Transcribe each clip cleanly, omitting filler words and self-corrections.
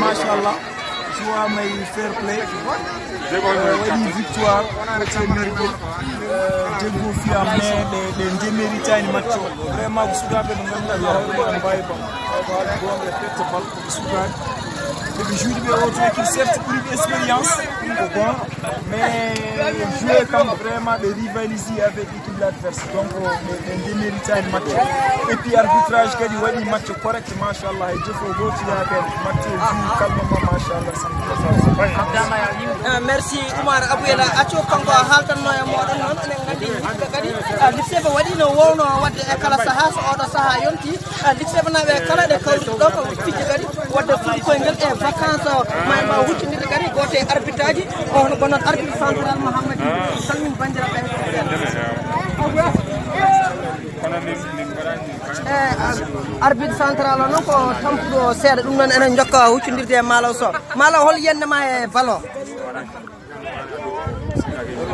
Machallah, joie may fair play, wani victoire, c'est mérité. Dégou fi amé des déméritants match. Vraiment vous soudabé de nganda la on baye ba. Bon peut-être pas soudabé. Les joueurs de l'autre équipe certes plus d'expérience, bon, mais jouer comme vraiment de rivaliser avec l'équipe adverse. Donc des déméritants match. Et puis arbitrage qui dit wani match correct machallah et il faut go tirer match calmement machallah. Merci Oumar Abouyela accio kanko haltanno e moɗon noon enen gandi hikka kadi liksebe waɗi no wowno wadde e kala saha so oɗo saha yonti liksebe naɓe kala ɗe kawri ɗo ko fijje kadi wadde fuɗi koye ngel e vacance mayma huccinirde kadi gote arbitre aji on ko noon arbitre central Mouhamadou salmin bandiraɓe arbitre central o noon ko tampuɗo seeɗa ɗum noon enen jokka huccindirde e Malaw Sow Malaw hol yendema e ballon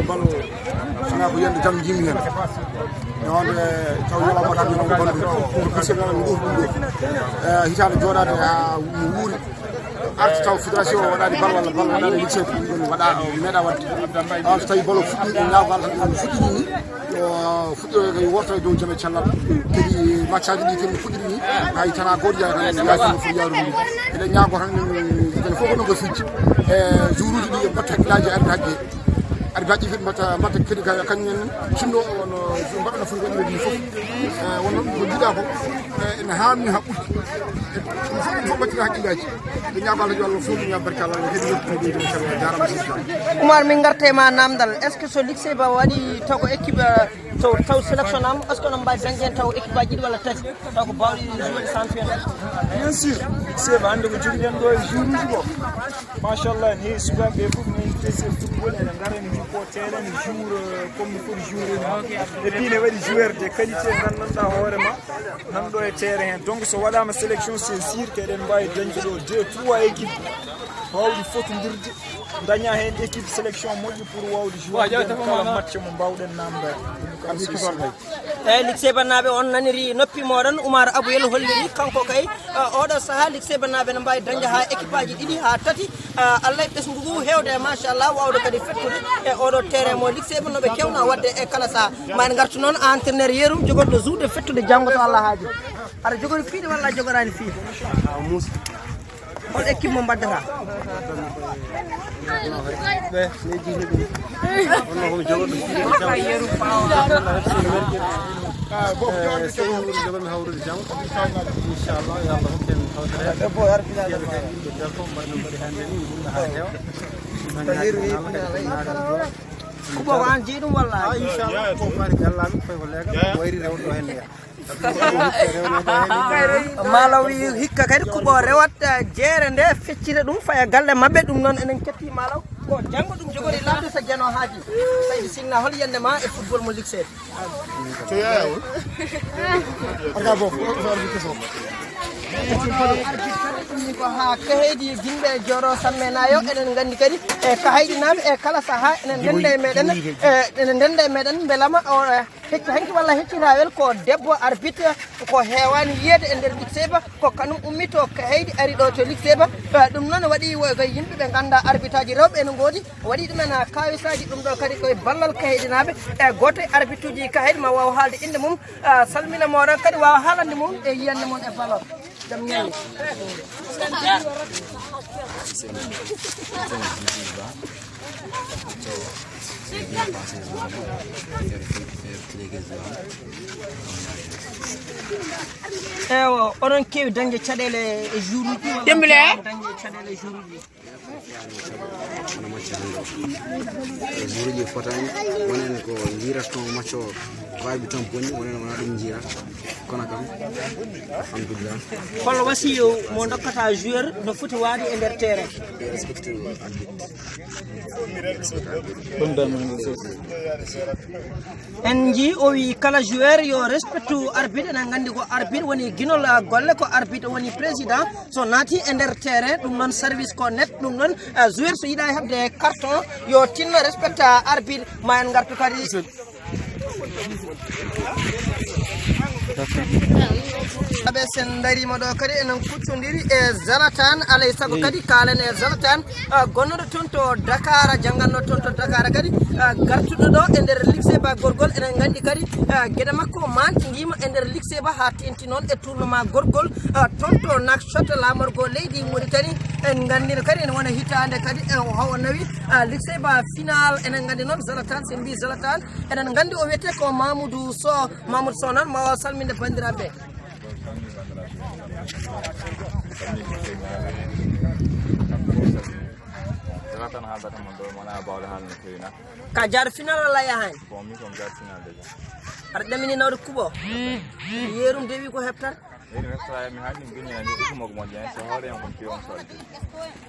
balo sina ko yende jam jimi hen non taw yala mo tan non balo ko se non ndu hitande jodade ha wuuri arti taw fédération waɗani bal walla bal waɗani lycée ɗum waɗa meeɗa wadde on so tawi balo fuɗɗi ñawgal tan fuɗɗini ni yo fuɗɗo yo worto e dow jaame cellal kadi matchaji ɗi kadi fuɗɗiri ni hay tana goto yaa tan yaaki fo yawru ni eɗen ñaago tan kene fof ko non ko fijji e jouruji ɗi e mbatta hakkillaji arde hajje arbitre ji mbatta kadi kañumen cinno on mbaɗana fuɗi waɗi ɗi fof wonon ko jiɗa ko ene hamni ha ɓurti fof mbattira hakkillaji ɓe ñaago Allah yo Allah fof ñaa barka Allah kadi yettude ɗum tan jarama sirta Oumar min gartema namdal est ce que so lycée ba waɗi taw ko équipe taw sélection am est ce que on mbawi dañde hen taw équipe aji ɗiɗi walla tati taw ko bawɗi jouer championnat bien sûr lycée ba hande ko joguiɗen ɗo e jour uji ko machallah ni sukaɓe fof min tesi football ene gara ne jippo terrain ne jour comme il faut jouer et puis ne waɗi joueur de qualité gandanɗa hoorema nanɗo e terrain hen donc so waɗama sélection c'est sûr qu'eɗen mbawi dañde ɗo 2-3 équipe wawɗi fotodirde daña hen équipe sélection moƴƴi pour wawde jouer kala match mo mbawɗen namdade eyyi lycée bannaɓe on naniri noppi moɗon Oumar Abouyel holliri kanko kay oɗo saaha lycée bannaɓe ne mbawi dañde ha équipe aji ɗiɗi ha tati Allah e ɓesgu ngu hewde machallah wawde kadi fettude e oɗo terrain mo lycée ba noɓe kewna wadde e kala saaha ma en gartu noon entraîneur yeerum jogoɗo joude fettude janggo to Allah haaji aɗa jogori fiide walla a jogorani fiide hol équipe mo mbaddata kubo ko an jeeɗum walla inchallah ko mari gallaɓe fay ko lega wayri rewdo hen Malaw hikka kadi kubo rewat jeere nde feccire ɗum faya galle mabɓe ɗum noon enen ketti Malaw ko janggo ɗum jogori ladde so jeno haaji tawi signa hol yende ma e football mo lycée to yawo aga bof ko ha kaheydi yimɓe joro sammenayo eɗen gandi kadi e kahayɗi naɓe e kala saaha enen dende meɗen enen dende meɗen beelama o hecci hanki walla heccitawel ko debbo arbitre ko hewani yiyede e nder lycée ba ko kanum ummito kaheydi ari ɗo to lycée ba ɗum noon waɗi ko yimɓeɓe ganda arbitre aji rewɓe ene goodi waɗi ɗumen kawisaji ɗum ɗo kadi koye ballal kaheyɗi naɓe e goto e arbitre uji kaheyɗi ma wawa haalde inde mum salmina moɗon kadi wawa haalande mum e yiyande mum e ballal jam ñalli ewo oɗon kewi dañde caɗele e jour uji dembile dañde caɗele e jour uji jour uji fotani wonen ko jiratton match o waɓi tan bonni wonen wona ɗum jirat kono kam alhamdulillah hol wasiyo mo dokkata joueur no foti waade e nder terrain respecté en ji o wi kala joueur yo respectu arbitre enen gandi ko arbitre woni guinol golle ko arbitre woni président so naati e nder terrain ɗum noon service ko net ɗum noon joueur so yiiɗa hebde carton yo tinno respecta arbitre ma en gartu kadi aɓe sen darima ɗo kadi enen kuccodiri e Zlatan alay saago kadi kalen e Zlatan gonnoɗo toon to Dakar jangganno toon to Dakar kadi gartuɗo ɗo e nder lycée ba gorgol enen gandi kadi gueɗe makko mantigima e nder lycée ba ha tenti noon e tournement gorgol toon to Nouakchott lamorgo leydi Mauritanie en gandino kadi ene wona hitande kadi hawo nawi lycée ba final enen gandi noon Zlatan sen mbi Zlatan enen gandi o wiyete ko Mamoudou Sow noon ma waw salminde bandiraɓe ka jaar final walla yahani aɗa ɗamini nawde kuuɓo yeerum dewi ko heptata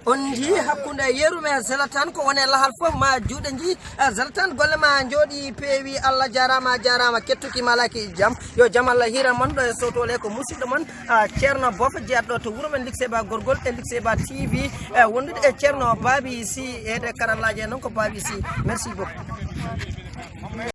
on jii hakkude yeerum e Zlatan ko wone lahal fof ma juuɗe jii Zlatan golle ma jooɗi peewi Allah jarama kettuki malaki jaam yo jaam Allah hira man ɗo e sowtole ko musidɗo mon ceerno Bofa jeeyaɗo to wuuro men lycée ba gorgol e lycée ba TV wondude e ceerno Baby Sy ede karallaji e noon ko Baby Sy merci beaucoup